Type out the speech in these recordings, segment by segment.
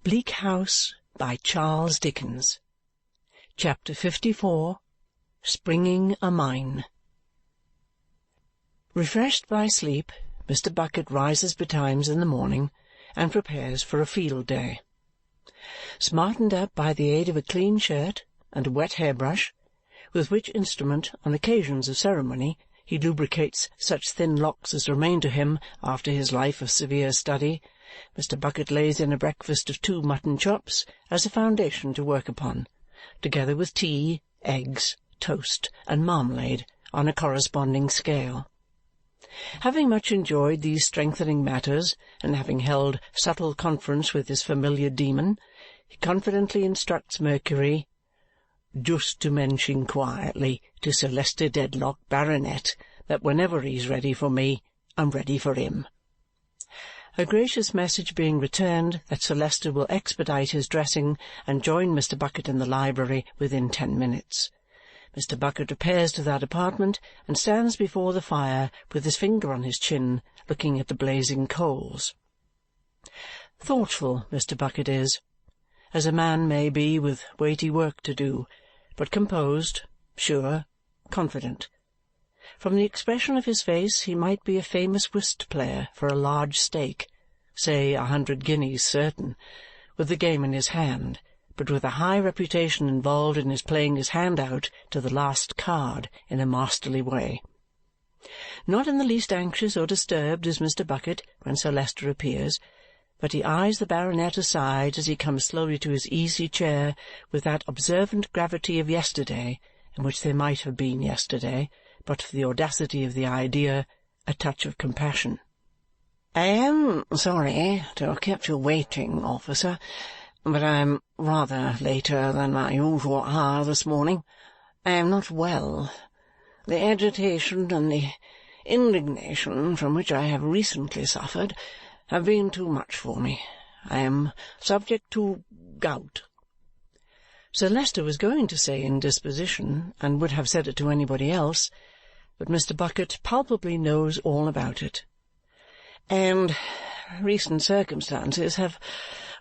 Bleak House by Charles Dickens. Chapter 54. Springing a Mine. Refreshed by sleep, Mr. Bucket rises betimes in the morning and prepares for a field day. Smartened up by the aid of a clean shirt and a wet hairbrush, with which instrument, on occasions of ceremony, he lubricates such thin locks as remain to him after his life of severe study, Mr. Bucket lays in a breakfast of 2 mutton chops as a foundation to work upon, together with tea, eggs, toast, and marmalade on a corresponding scale. Having much enjoyed these strengthening matters, and having held subtle conference with his familiar demon, he confidently instructs Mercury, "just to mention quietly to Sir Leicester Dedlock, Baronet, that whenever he's ready for me, I'm ready for him." A gracious message being returned that Sir Leicester will expedite his dressing and join Mr. Bucket in the library within 10 minutes. Mr. Bucket repairs to that apartment and stands before the fire with his finger on his chin, looking at the blazing coals. Thoughtful Mr. Bucket is, as a man may be with weighty work to do, but composed, sure, confident. From the expression of his face he might be a famous whist-player for a large stake, say 100 guineas certain, with the game in his hand, but with a high reputation involved in his playing his hand out to the last card in a masterly way. Not in the least anxious or disturbed is Mr. Bucket when Sir Leicester appears, but he eyes the baronet aside as he comes slowly to his easy chair with that observant gravity of yesterday, in which there might have been yesterday, but for the audacity of the idea, a touch of compassion. "I am sorry to have kept you waiting, officer, but I am rather later than my usual hour this morning. I am not well. The agitation and the indignation from which I have recently suffered have been too much for me. I am subject to gout." Sir Leicester was going to say indisposition, and would have said it to anybody else, but Mr. Bucket palpably knows all about it. "And recent circumstances have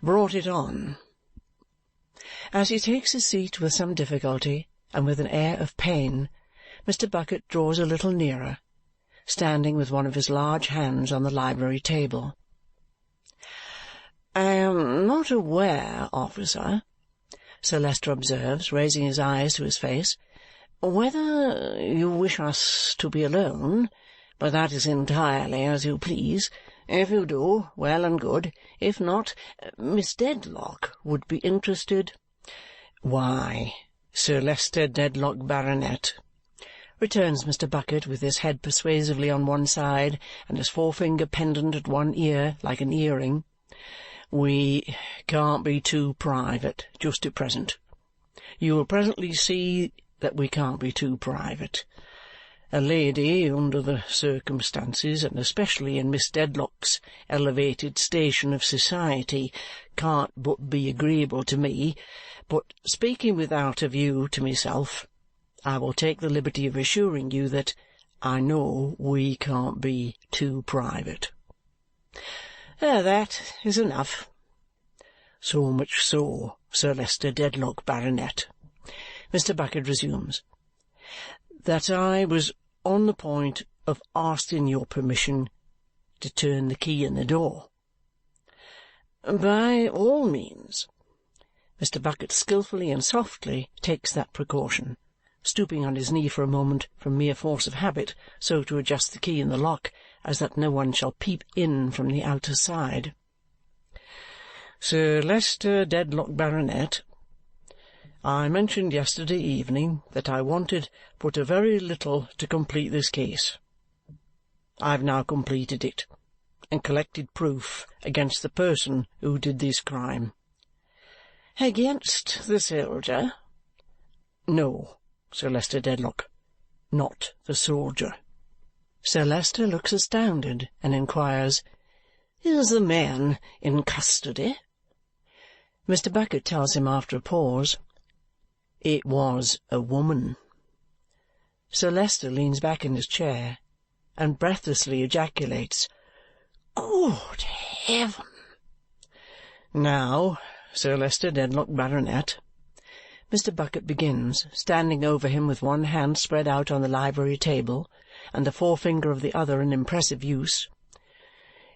brought it on." As he takes his seat with some difficulty, and with an air of pain, Mr. Bucket draws a little nearer, standing with one of his large hands on the library table. "I am not aware, officer," Sir Leicester observes, raising his eyes to his face, "whether you wish us to be alone, but that is entirely as you please. If you do, well and good. If not, Miss Dedlock would be interested." "Why, Sir Leicester Dedlock, Baronet," returns Mr. Bucket, with his head persuasively on one side and his forefinger pendant at one ear like an earring, "we can't be too private just at present. You will presently see that we can't be too private. A lady, under the circumstances, and especially in Miss Dedlock's elevated station of society, can't but be agreeable to me, but speaking without a view to myself, I will take the liberty of assuring you that I know we can't be too private." "That is enough." "So much so, Sir Leicester Dedlock, Baronet," Mr. Bucket resumes, "that I was on the point of asking your permission to turn the key in the door." "By all means." Mr. Bucket skilfully and softly takes that precaution, stooping on his knee for a moment from mere force of habit so to adjust the key in the lock as that no one shall peep in from the outer side. "Sir Leicester Dedlock, Baronet, I mentioned yesterday evening that I wanted but a very little to complete this case. I have now completed it, and collected proof against the person who did this crime." "Against the soldier?" "No, Sir Leicester Dedlock, not the soldier." Sir Leicester looks astounded and inquires, "Is the man in custody?" Mr. Bucket tells him after a pause, "It was a woman." Sir Leicester leans back in his chair and breathlessly ejaculates, "Good heaven!" "Now, Sir Leicester Dedlock, Baronet," Mr. Bucket begins, standing over him with one hand spread out on the library table and the forefinger of the other in impressive use,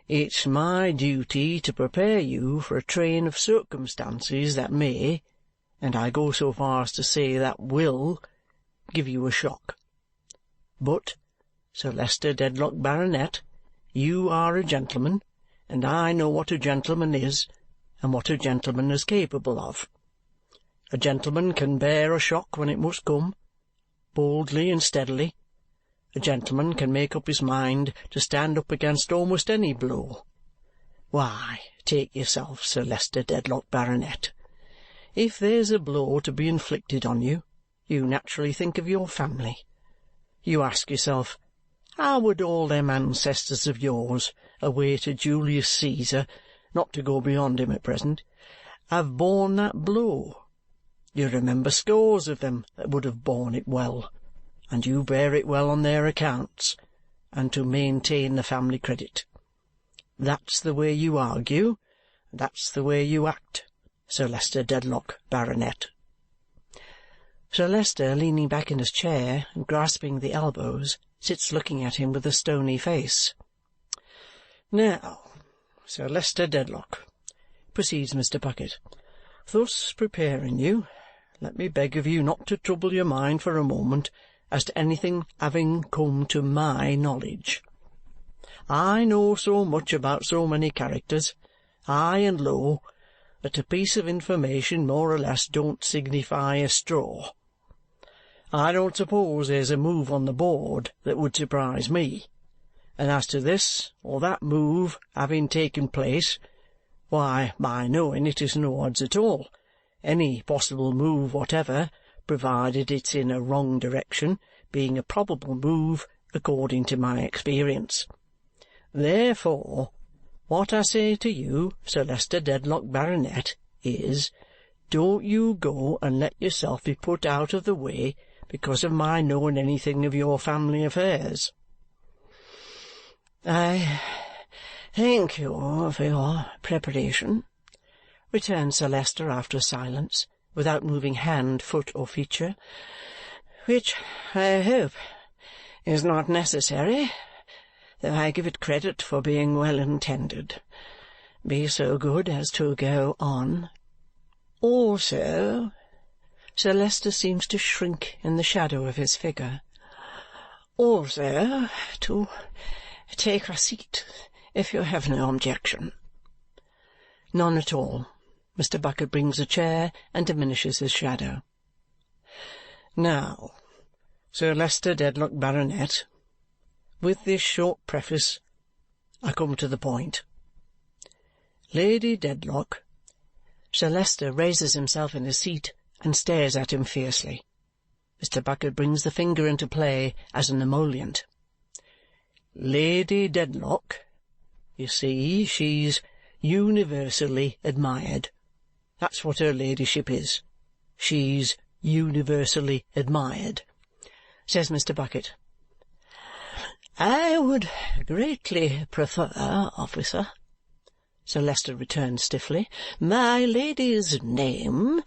"it's my duty to prepare you for a train of circumstances that may, and I go so far as to say that will, give you a shock. But, Sir Leicester Dedlock, Baronet, you are a gentleman, and I know what a gentleman is and what a gentleman is capable of. A gentleman can bear a shock when it must come, boldly and steadily. A gentleman can make up his mind to stand up against almost any blow. Why, take yourself, Sir Leicester Dedlock, Baronet. If there's a blow to be inflicted on you, you naturally think of your family. You ask yourself, how would all them ancestors of yours, away to Julius Caesar, not to go beyond him at present, have borne that blow? You remember scores of them that would have borne it well, and you bear it well on their accounts, and to maintain the family credit. That's the way you argue, and that's the way you act, Sir Leicester Dedlock, Baronet." Sir Leicester, leaning back in his chair and grasping the elbows, sits looking at him with a stony face. "Now, Sir Leicester Dedlock," proceeds Mr. Bucket, "thus preparing you, let me beg of you not to trouble your mind for a moment as to anything having come to my knowledge. I know so much about so many characters, high and low, that a piece of information more or less don't signify a straw. I don't suppose there's a move on the board that would surprise me, and as to this or that move having taken place, why, my knowing it is no odds at all. Any possible move whatever, provided it's in a wrong direction, being a probable move according to my experience. Therefore, what I say to you, Sir Leicester Dedlock, Baronet, is, don't you go and let yourself be put out of the way because of my knowing anything of your family affairs." "I thank you for your preparation," returned Sir Leicester after a silence, without moving hand, foot, or feature, "which I hope is not necessary, though I give it credit for being well intended. Be so good as to go on. Also," Sir Leicester seems to shrink in the shadow of his figure, "also to take a seat, if you have no objection." "None at all." Mr. Bucket brings a chair and diminishes his shadow. "Now, Sir Leicester Dedlock, Baronet, with this short preface, I come to the point. Lady Dedlock—" Sir Leicester raises himself in his seat and stares at him fiercely. Mr. Bucket brings the finger into play as an emollient. "Lady Dedlock, you see, she's universally admired. That's what her ladyship is. She's universally admired," says Mr. Bucket. "I would greatly prefer, officer," Sir Leicester returned stiffly, "my lady's name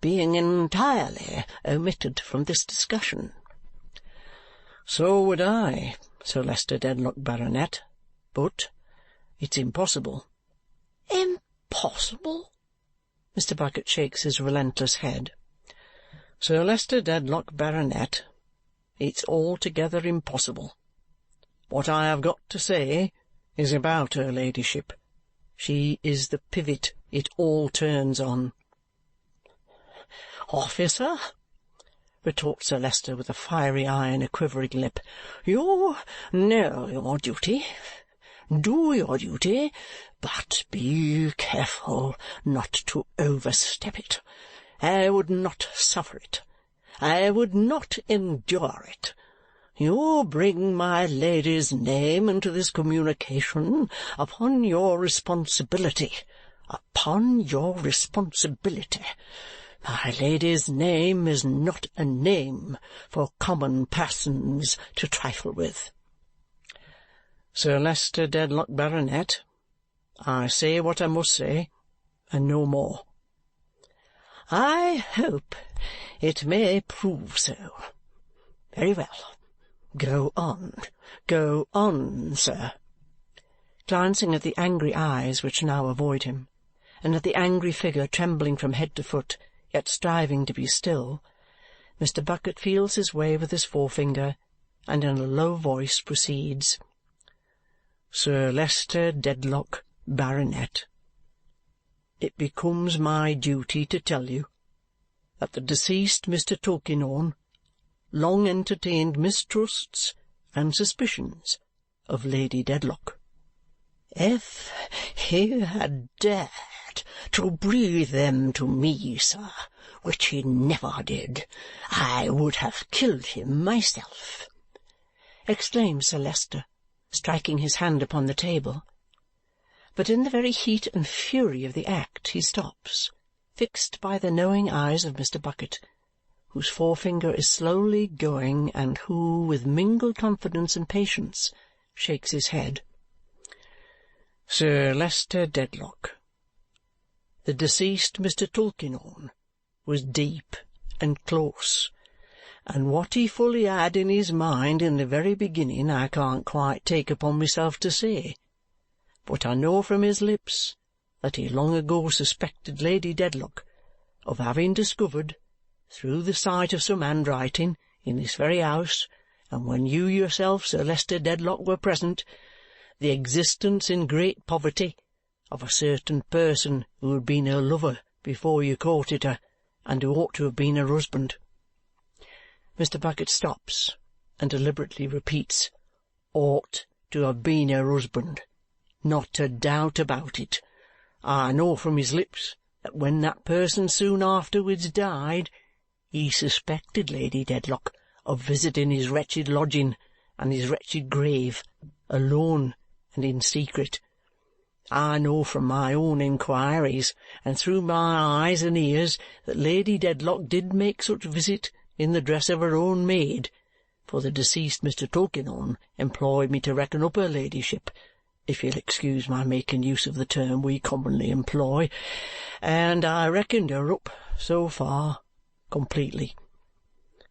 being entirely omitted from this discussion." "So would I, Sir Leicester Dedlock, Baronet, but it's impossible." "Impossible?" Mr. Bucket shakes his relentless head. "Sir Leicester Dedlock, Baronet, it's altogether impossible. What I have got to say is about her ladyship. She is the pivot it all turns on." "Officer," retorts Sir Leicester with a fiery eye and a quivering lip, "you know your duty. Do your duty, but be careful not to overstep it. I would not suffer it. I would not endure it. You bring my lady's name into this communication upon your responsibility. Upon your responsibility. My lady's name is not a name for common persons to trifle with." "Sir Leicester Dedlock, Baronet, I say what I must say, and no more," I hope it may prove so. Very well. Go on, sir. Glancing at the angry eyes which now avoid him, and at the angry figure trembling from head to foot, yet striving to be still, Mr. Bucket feels his way with his forefinger, and in a low voice proceeds. Sir Leicester Dedlock, Baronet, it becomes my duty to tell you that the deceased Mr. Tulkinghorn long entertained mistrusts and suspicions of Lady Dedlock. If he had dared to breathe them to me, sir, which he never did, I would have killed him myself, exclaimed Sir Leicester, striking his hand upon the table. But in the very heat and fury of the act he stops, fixed by the knowing eyes of Mr. Bucket, whose forefinger is slowly going, and who, with mingled confidence and patience, shakes his head. Sir Leicester Dedlock, the deceased Mr. Tulkinghorn was deep and close, and what he fully had in his mind in the very beginning I can't quite take upon myself to say, but I know from his lips that he long ago suspected Lady Dedlock of having discovered, through the sight of some handwriting in this very house, and when you yourself, Sir Leicester Dedlock, were present, the existence in great poverty of a certain person who had been her lover before you courted her, and who ought to have been her husband. Mr. Bucket stops and deliberately repeats, ought to have been her husband. Not a doubt about it. I know from his lips that when that person soon afterwards died, he suspected Lady Dedlock of visiting his wretched lodging and his wretched grave, alone and in secret. I know from my own inquiries and through my eyes and ears that Lady Dedlock did make such visit in the dress of her own maid, for the deceased Mr. Tulkinghorn employed me to reckon up her ladyship, if you'll excuse my making use of the term we commonly employ, and I reckoned her up, so far, completely.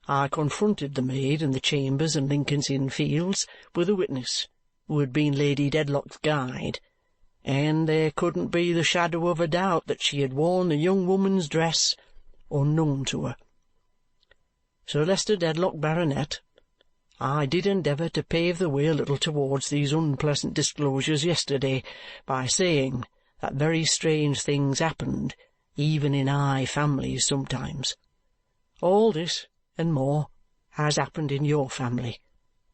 I confronted the maid in the chambers in Lincoln's Inn Fields with a witness who had been Lady Dedlock's guide, and there couldn't be the shadow of a doubt that she had worn the young woman's dress unknown to her. Sir Leicester Dedlock, Baronet, I did endeavour to pave the way a little towards these unpleasant disclosures yesterday by saying that very strange things happened even in high families sometimes. All this and more has happened in your family,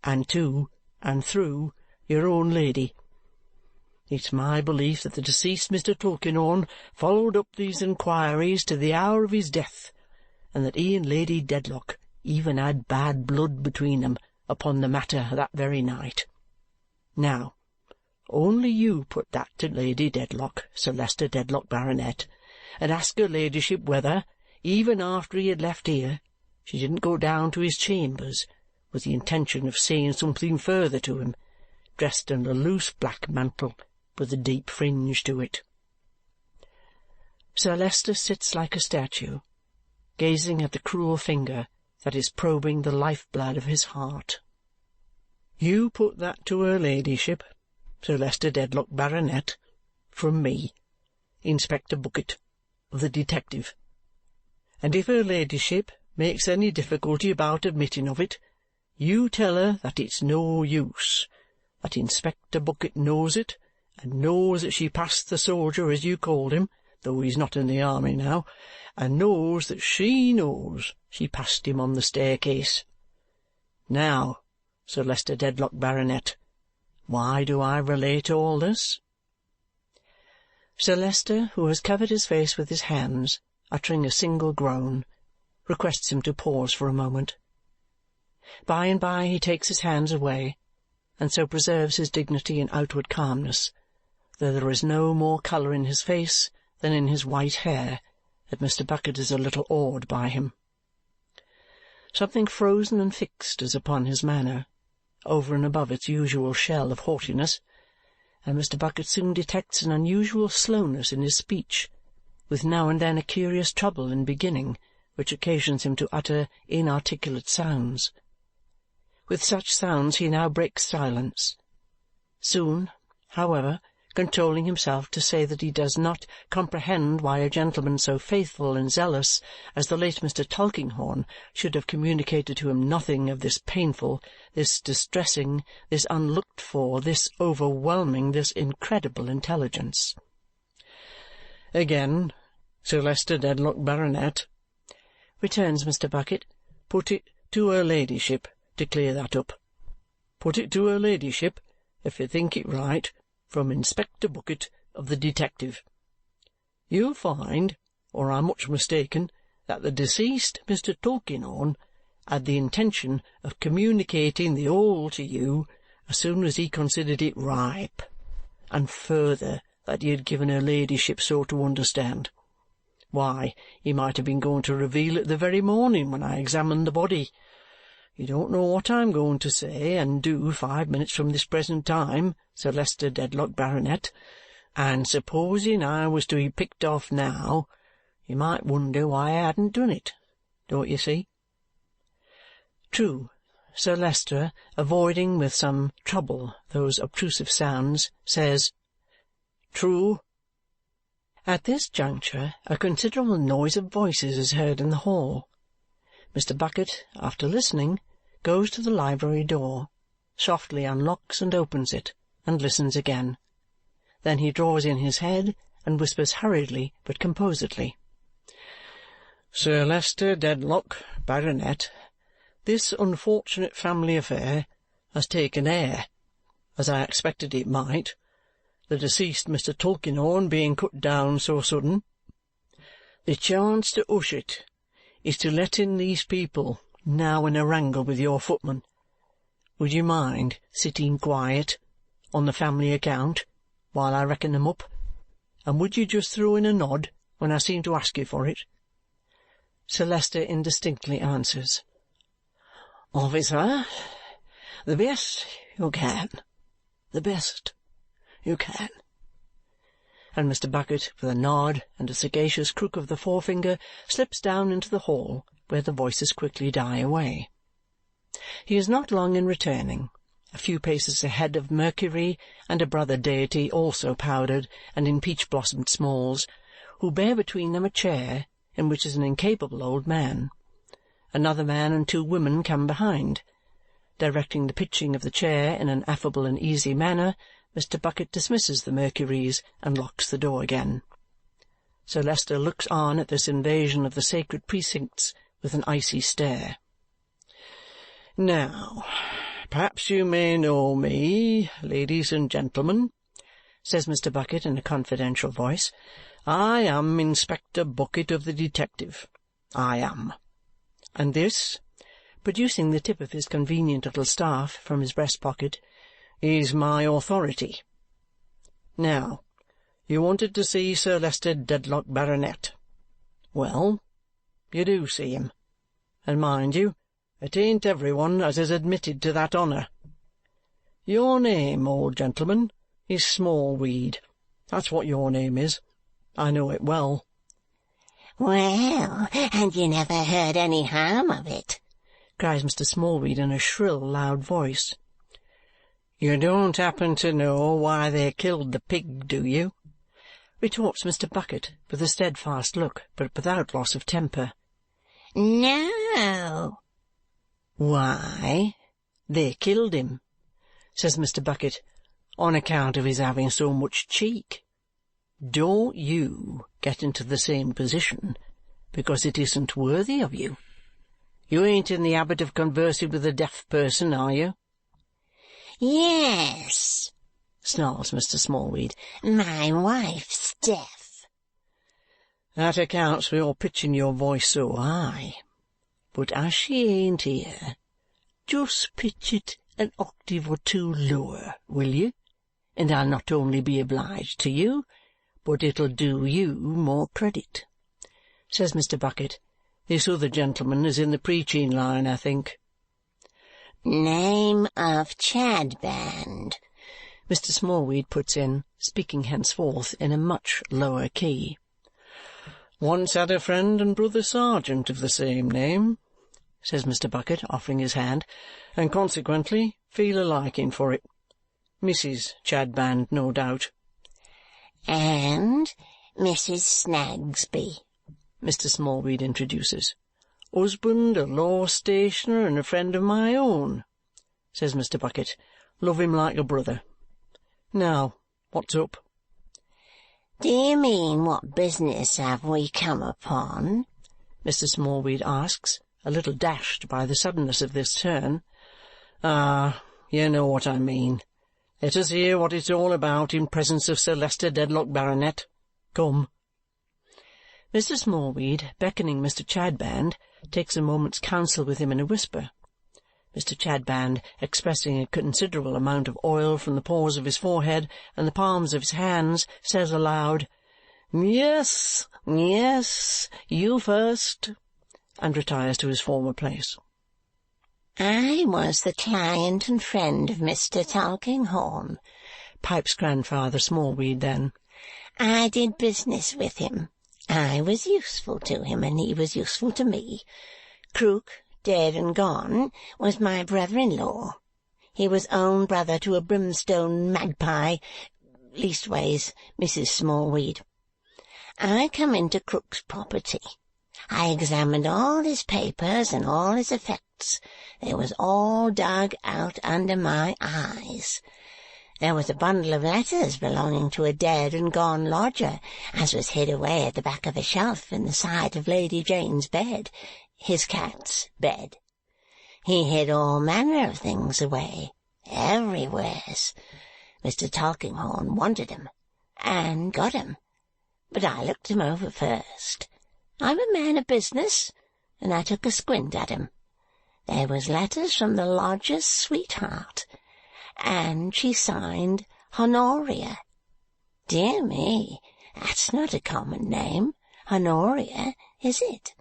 and to and through your own lady. It's my belief that the deceased Mr. Tulkinghorn followed up these inquiries to the hour of his death, and that he and Lady Dedlock even had bad blood between them upon the matter that very night. Now, only you put that to Lady Dedlock, Sir Leicester Dedlock, Baronet, and ask her ladyship whether, even after he had left here, she didn't go down to his chambers with the intention of saying something further to him, dressed in a loose black mantle with a deep fringe to it. Sir Leicester sits like a statue, gazing at the cruel finger that is probing the life-blood of his heart. You put that to her ladyship, Sir Leicester Dedlock, Baronet, from me, Inspector Bucket, of the detective, and if her ladyship makes any difficulty about admitting of it, you tell her that it's no use, that Inspector Bucket knows it, and knows that she passed the soldier as you called him, though he's not in the army now, and knows that she knows she passed him on the staircase. Now, Sir Leicester Dedlock, Baronet, why do I relate all this? Sir Leicester, who has covered his face with his hands, uttering a single groan, requests him to pause for a moment. By and by he takes his hands away, and so preserves his dignity and outward calmness, though there is no more colour in his face than in his white hair, that Mr. Bucket is a little awed by him. Something frozen and fixed is upon his manner, over and above its usual shell of haughtiness, and Mr. Bucket soon detects an unusual slowness in his speech, with now and then a curious trouble in beginning, which occasions him to utter inarticulate sounds. With such sounds he now breaks silence. Soon, however, controlling himself to say that he does not comprehend why a gentleman so faithful and zealous as the late Mr. Tulkinghorn should have communicated to him nothing of this painful, this distressing, this unlooked-for, this overwhelming, this incredible intelligence. "Again, Sir Leicester Dedlock, Baronet," returns Mr. Bucket, "put it to her ladyship to clear that up. Put it to her ladyship, if you think it right, from Inspector Bucket of the Detective. You'll find, or I'm much mistaken, that the deceased Mr. Tulkinghorn had the intention of communicating the whole to you as soon as he considered it ripe, and further that he had given her ladyship so to understand. Why, he might have been going to reveal it the very morning when I examined the body. You don't know what I'm going to say and do 5 minutes from this present time, Sir Leicester Dedlock, Baronet, and supposing I was to be picked off now, you might wonder why I hadn't done it. Don't you see?" True, Sir Leicester, avoiding with some trouble those obtrusive sounds, says, "True." At this juncture a considerable noise of voices is heard in the hall. Mr. Bucket, after listening, goes to the library door, softly unlocks and opens it, and listens again. Then he draws in his head and whispers hurriedly but composedly, "Sir Leicester Dedlock, Baronet, this unfortunate family affair has taken air, as I expected it might, the deceased Mr. Tulkinghorn being cut down so sudden. The chance to hush it is to let in these people now in a wrangle with your footman. Would you mind sitting quiet, on the family account, while I reckon them up? And would you just throw in a nod when I seem to ask you for it?" Sir Leicester indistinctly answers, "Officer, the best you can, the best you can." And Mr. Bucket, with a nod and a sagacious crook of the forefinger, slips down into the hall, where the voices quickly die away. He is not long in returning, a few paces ahead of Mercury and a brother deity also powdered and in peach-blossomed smalls, who bear between them a chair in which is an incapable old man. Another man and 2 women come behind. Directing the pitching of the chair in an affable and easy manner, Mr. Bucket dismisses the Mercuries and locks the door again. Sir Leicester looks on at this invasion of the sacred precincts with an icy stare. "Now, perhaps you may know me, ladies and gentlemen," says Mr. Bucket in a confidential voice. "I am Inspector Bucket of the Detective. I am. And this," producing the tip of his convenient little staff from his breast-pocket, "is my authority. Now, you wanted to see Sir Leicester Dedlock, Baronet. Well, you do see him. And mind you, it ain't every one as is admitted to that honour. Your name, old gentleman, is Smallweed. That's what your name is. I know it well." "Well, and you never heard any harm of it?" cries Mr. Smallweed in a shrill, loud voice. "You don't happen to know why they killed the pig, do you?" retorts Mr. Bucket with a steadfast look, but without loss of temper. "No." "Why, they killed him," says Mr. Bucket, "on account of his having so much cheek. Don't you get into the same position, because it isn't worthy of you. You ain't in the habit of conversing with a deaf person, are you?" "Yes," snarls Mr. Smallweed. "My wife's deaf." "That accounts for your pitching your voice so high. But as she ain't here, just pitch it an octave or 2 lower, will you? And I'll not only be obliged to you, but it'll do you more credit," says Mr. Bucket. "This other gentleman is in the preaching line, I think." "Name of Chadband," Mr. Smallweed puts in, speaking henceforth in a much lower key. Once had a friend and brother sergeant of the same name," says Mr. Bucket, offering his hand, "and consequently feel a liking for it. Mrs. Chadband, no doubt." "And Mrs. Snagsby," Mr. Smallweed introduces. "Husband, a law stationer, and a friend of my own," says Mr. Bucket. "Love him like a brother. Now, what's up?" "Do you mean what business have we come upon?" Mr. Smallweed asks, a little dashed by the suddenness of this turn. "Ah, you know what I mean. Let us hear what it's all about in presence of Sir Leicester Dedlock, Baronet. Come." Mr. Smallweed, beckoning Mr. Chadband, takes a moment's counsel with him in a whisper. Mr. Chadband, expressing a considerable amount of oil from the pores of his forehead and the palms of his hands, says aloud, "Yes, yes, you first," and retires to his former place. "I was the client and friend of Mr. Tulkinghorn," pipes Grandfather Smallweed then. "I did business with him. I was useful to him, and he was useful to me. Krook, dead and gone, was my brother-in-law. He was own brother to a brimstone magpie, leastways, Mrs. Smallweed. I come into Krook's property. I examined all his papers and all his effects. They was all dug out under my eyes. There was a bundle of letters belonging to a dead and gone lodger, as was hid away at the back of a shelf in the side of Lady Jane's bed, his cat's bed. He hid all manner of things away, everywheres. Mr. Tulkinghorn wanted 'em, and got 'em, but I looked 'em over first. I'm a man of business, and I took a squint at 'em. There was letters from the lodger's sweetheart, and she signed Honoria. Dear me, that's not a common name, Honoria, is it?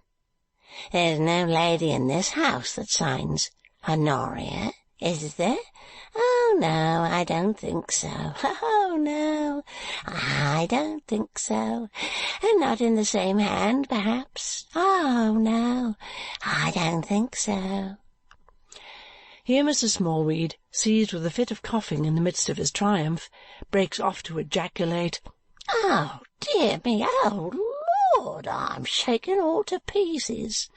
There's no lady in this house that signs Honoria, is there? Oh, no, I don't think so. Oh, no, I don't think so. And not in the same hand, perhaps. Oh, no, I don't think so." Here Mr. Smallweed, seized with a fit of coughing in the midst of his triumph, breaks off to ejaculate, "Oh, dear me, oh, Lord, I'm shaken all to pieces."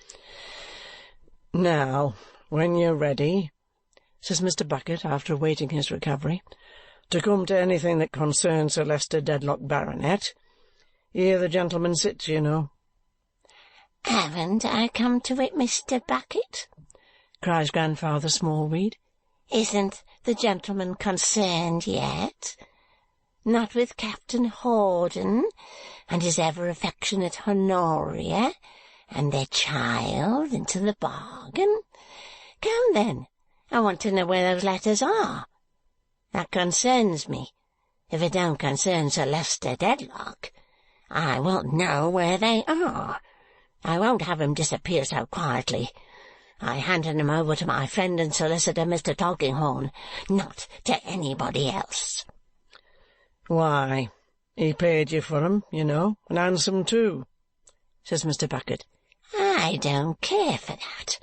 "Now, when you're ready," says Mr. Bucket, after awaiting his recovery, "to come to anything that concerns Sir Leicester Dedlock, Baronet, here the gentleman sits, you know." "Haven't I come to it, Mr. Bucket?" cries Grandfather Smallweed. "Isn't the gentleman concerned yet? Not with Captain Hawdon and his ever-affectionate Honoria and their child into the bargain? Come, then, I want to know where those letters are. That concerns me. If it don't concern Sir Leicester Dedlock, I won't know where they are. I won't have 'em disappear so quietly. I handed 'em over to my friend and solicitor, Mr. Tulkinghorn, not to anybody else." "Why, he paid you for 'em, you know, and handsome too," says Mr. Bucket. "I don't care for that.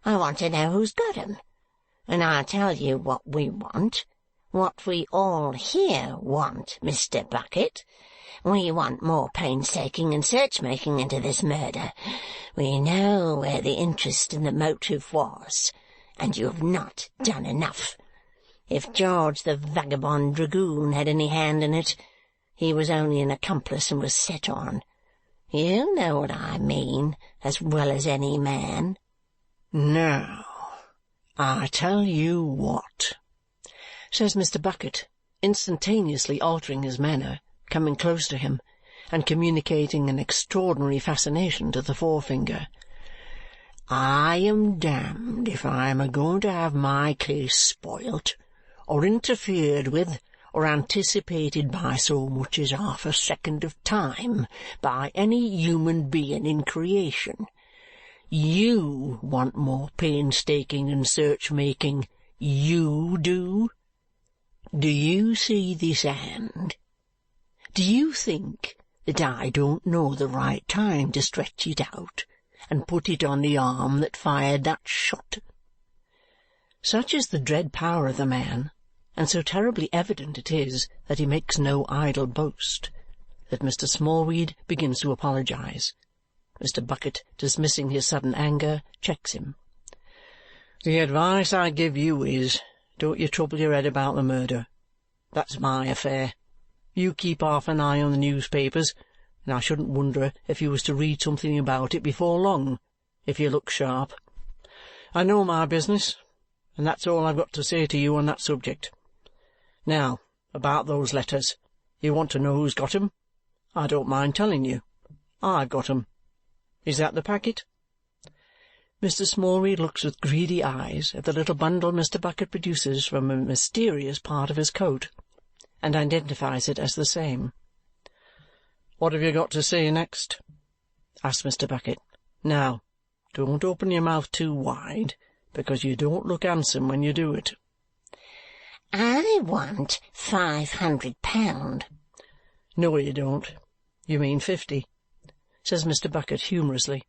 I want to know who's got 'em. And I'll tell you what we want, what we all here want, Mr. Bucket. We want more painstaking and search-making into this murder. We know where the interest and the motive was, and you have not done enough. If George the vagabond dragoon had any hand in it, he was only an accomplice and was set on. You know what I mean as well as any man." "Now, I tell you what," says Mr. Bucket, instantaneously altering his manner, coming close to him, and communicating an extraordinary fascination to the forefinger. "I am damned if I am a-going to have my case spoilt, or interfered with, or anticipated by so much as half a second of time by any human being in creation. You want more painstaking and search-making. You do. Do you see this hand? Do you think that I don't know the right time to stretch it out and put it on the arm that fired that shot." Such is the dread power of the man, and so terribly evident it is that he makes no idle boast, that Mr. Smallweed begins to apologize. Mr. Bucket, dismissing his sudden anger, checks him. "The advice I give you is, don't you trouble your head about the murder. That's my affair. You keep half an eye on the newspapers, and I shouldn't wonder if you was to read something about it before long, if you look sharp. I know my business, and that's all I've got to say to you on that subject. Now, about those letters. You want to know who's got 'em? I don't mind telling you. I've got 'em. Is that the packet?" Mr. Smallweed looks with greedy eyes at the little bundle Mr. Bucket produces from a mysterious part of his coat, and identifies it as the same. "What have you got to say next?" asks Mr. Bucket. "Now, don't open your mouth too wide, because you don't look handsome when you do it." "I want £500. "No, you don't. You mean 50, says Mr. Bucket humorously.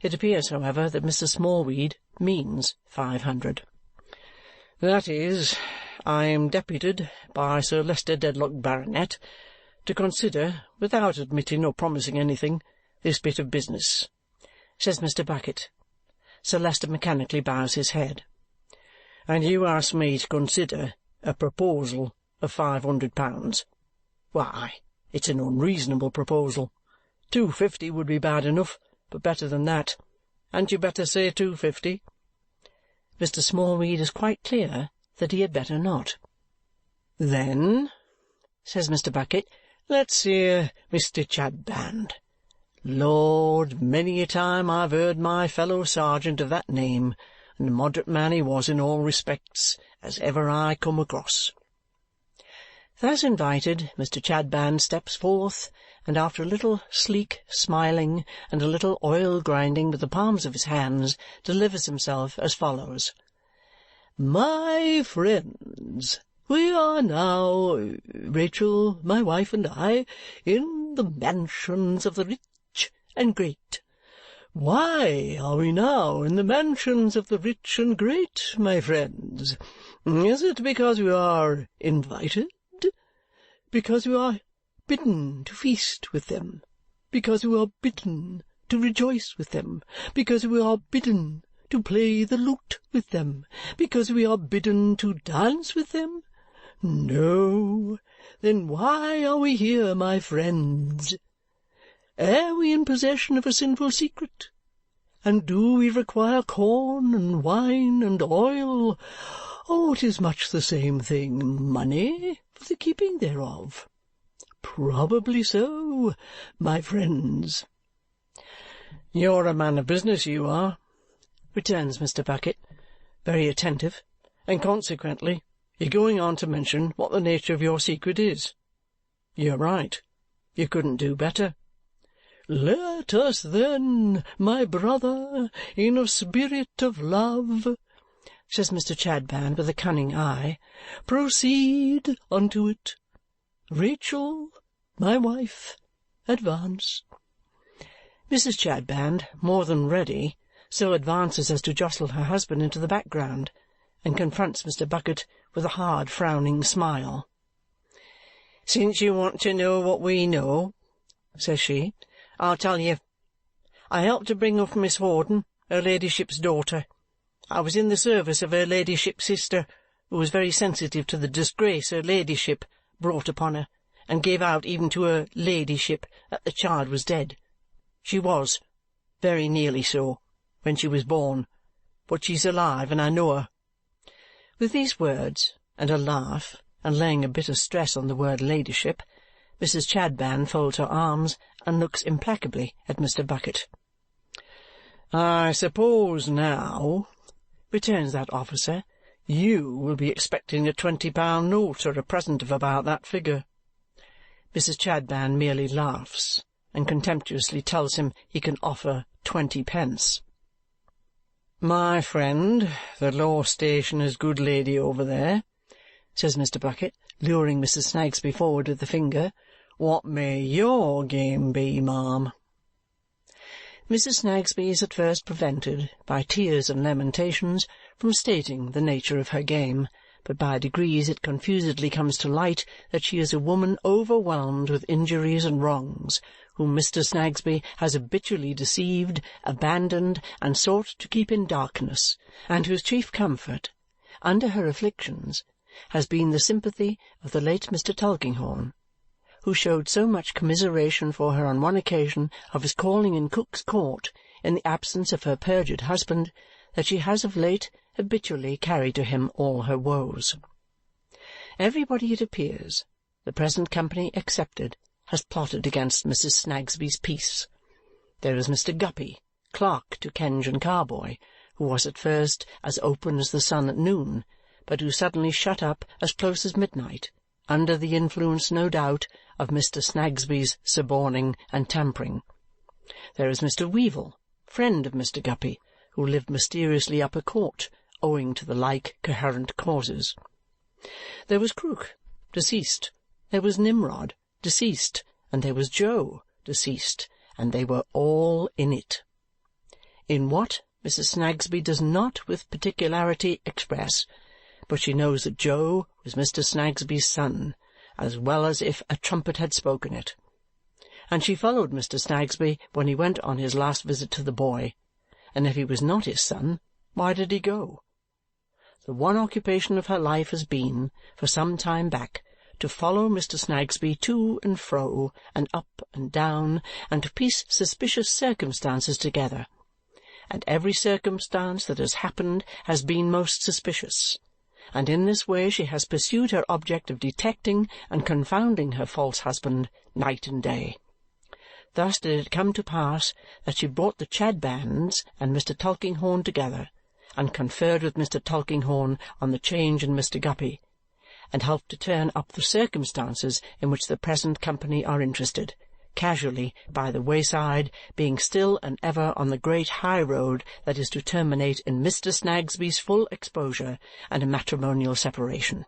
It appears, however, that Mr. Smallweed means 500. "That is, I am deputed by Sir Leicester Dedlock, Baronet, to consider, without admitting or promising anything, this bit of business," says Mr. Bucket. Sir Leicester mechanically bows his head. "And you ask me to consider a proposal of £500. Why, it's an unreasonable proposal. 250 would be bad enough, but better than that. Hadn't you better say 250? Mr. Smallweed is quite clear that he had better not. "Then," says Mr. Bucket, "let's hear Mr. Chadband. Lord, many a time I've heard my fellow sergeant of that name, and a moderate man he was in all respects, as ever I come across." Thus invited, Mr. Chadband steps forth, and after a little sleek smiling and a little oil grinding with the palms of his hands, delivers himself as follows. "My friends, we are now, Rachel, my wife, and I, in the mansions of the rich and great. Why are we now in the mansions of the rich and great, my friends? Is it because we are invited? Because we are bidden to feast with them? Because we are bidden to rejoice with them? Because we are bidden to play the lute with them? Because we are bidden to dance with them? No. Then why are we here, my friends? Are we in possession of a sinful secret? And do we require corn and wine and oil? Oh, it is much the same thing, money for the keeping thereof. Probably so, my friends." "You're a man of business, you are," returns Mr. Bucket, very attentive, "and consequently you're going on to mention what the nature of your secret is. You're right. You couldn't do better." "Let us then, my brother, in a spirit of love," says Mr. Chadband with a cunning eye, "proceed unto it. Rachel, my wife, advance." Mrs. Chadband, more than ready, so advances as to jostle her husband into the background, and confronts Mr. Bucket with a hard frowning smile. "Since you want to know what we know," says she, "I'll tell you. I helped to bring up Miss Hawdon, her ladyship's daughter. I was in the service of her ladyship's sister, who was very sensitive to the disgrace her ladyship brought upon her, and gave out even to her ladyship that the child was dead. She was, very nearly so, when she was born, but she's alive, and I know her." With these words, and a laugh, and laying a bitter stress on the word ladyship, Mrs. Chadband folds her arms and looks implacably at Mr. Bucket. "I suppose now," returns that officer, "you will be expecting a £20 note or a present of about that figure." Mrs. Chadband merely laughs and contemptuously tells him he can offer 20 pence. "My friend, the law stationer's good lady over there," says Mr. Bucket, luring Mrs. Snagsby forward with the finger, What may your game be, ma'am?" Mrs. Snagsby is at first prevented, by tears and lamentations, from stating the nature of her game, but by degrees it confusedly comes to light that she is a woman overwhelmed with injuries and wrongs, whom Mr. Snagsby has habitually deceived, abandoned, and sought to keep in darkness, and whose chief comfort, under her afflictions, has been the sympathy of the late Mr. Tulkinghorn, who showed so much commiseration for her on one occasion of his calling in Cook's Court in the absence of her perjured husband, that she has of late habitually carried to him all her woes. Everybody, it appears, the present company excepted, has plotted against Mrs. Snagsby's peace. There is Mr. Guppy, clerk to Kenge and Carboy, who was at first as open as the sun at noon, but who suddenly shut up as close as midnight, under the influence, no doubt, of Mr. Snagsby's suborning and tampering. There is Mr. Weevle, friend of Mr. Guppy, who lived mysteriously up a court, owing to the like coherent causes. There was Krook, deceased. There was Nimrod, deceased. And there was Joe, deceased. And they were all in it. In what, Mrs. Snagsby does not with particularity express, but she knows that Joe was Mr. Snagsby's son, as well as if a trumpet had spoken it. And she followed Mr. Snagsby when he went on his last visit to the boy, and if he was not his son, why did he go? The one occupation of her life has been, for some time back, to follow Mr. Snagsby to and fro, and up and down, and to piece suspicious circumstances together. And every circumstance that has happened has been most suspicious, and in this way she has pursued her object of detecting and confounding her false husband night and day. Thus did it come to pass that she brought the Chadbands and Mr. Tulkinghorn together, and conferred with Mr. Tulkinghorn on the change in Mr. Guppy, and helped to turn up the circumstances in which the present company are interested, casually by the wayside, being still and ever on the great high road that is to terminate in Mr. Snagsby's full exposure and a matrimonial separation.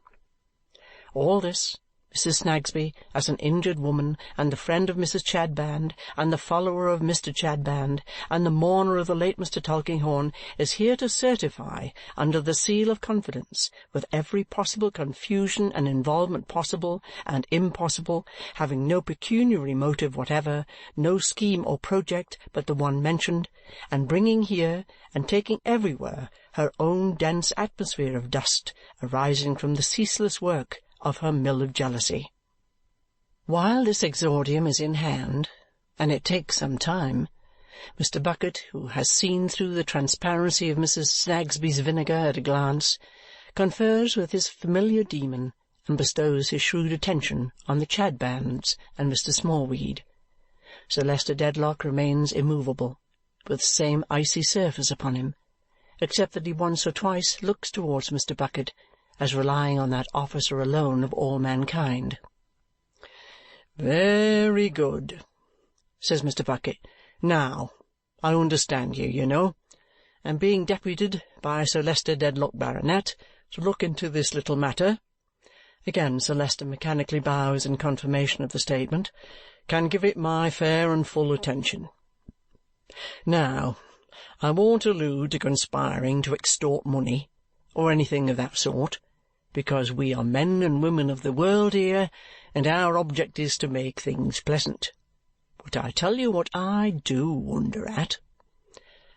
All this, Mrs. Snagsby, as an injured woman, and the friend of Mrs. Chadband, and the follower of Mr. Chadband, and the mourner of the late Mr. Tulkinghorn, is here to certify under the seal of confidence, with every possible confusion and involvement possible and impossible, having no pecuniary motive whatever, no scheme or project but the one mentioned, and bringing here, and taking everywhere, her own dense atmosphere of dust, arising from the ceaseless work of her mill of jealousy. While this exordium is in hand, and it takes some time, Mr. Bucket, who has seen through the transparency of Mrs. Snagsby's vinegar at a glance, confers with his familiar demon and bestows his shrewd attention on the Chadbands and Mr. Smallweed. Sir Leicester Dedlock remains immovable, with the same icy surface upon him, except that he once or twice looks towards Mr. Bucket, as relying on that officer alone of all mankind. "Very good," says Mr. Bucket. "Now, I understand you, you know, and being deputed by Sir Leicester Dedlock, Baronet, to look into this little matter," again Sir Leicester mechanically bows in confirmation of the statement, "can give it my fair and full attention. Now, I won't allude to conspiring to extort money, or anything of that sort, because we are men and women of the world here, and our object is to make things pleasant. But I tell you what I do wonder at.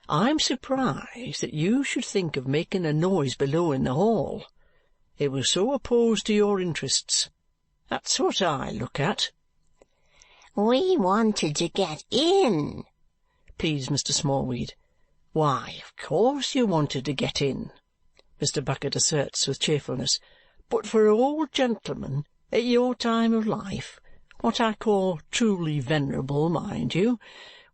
I'm surprised that you should think of making a noise below in the hall. It was so opposed to your interests. That's what I look at." "We wanted to get in," pleads Mr. Smallweed. "Why, of course you wanted to get in," Mr. Bucket asserts with cheerfulness, "but for an old gentleman at your time of life, what I call truly venerable, mind you,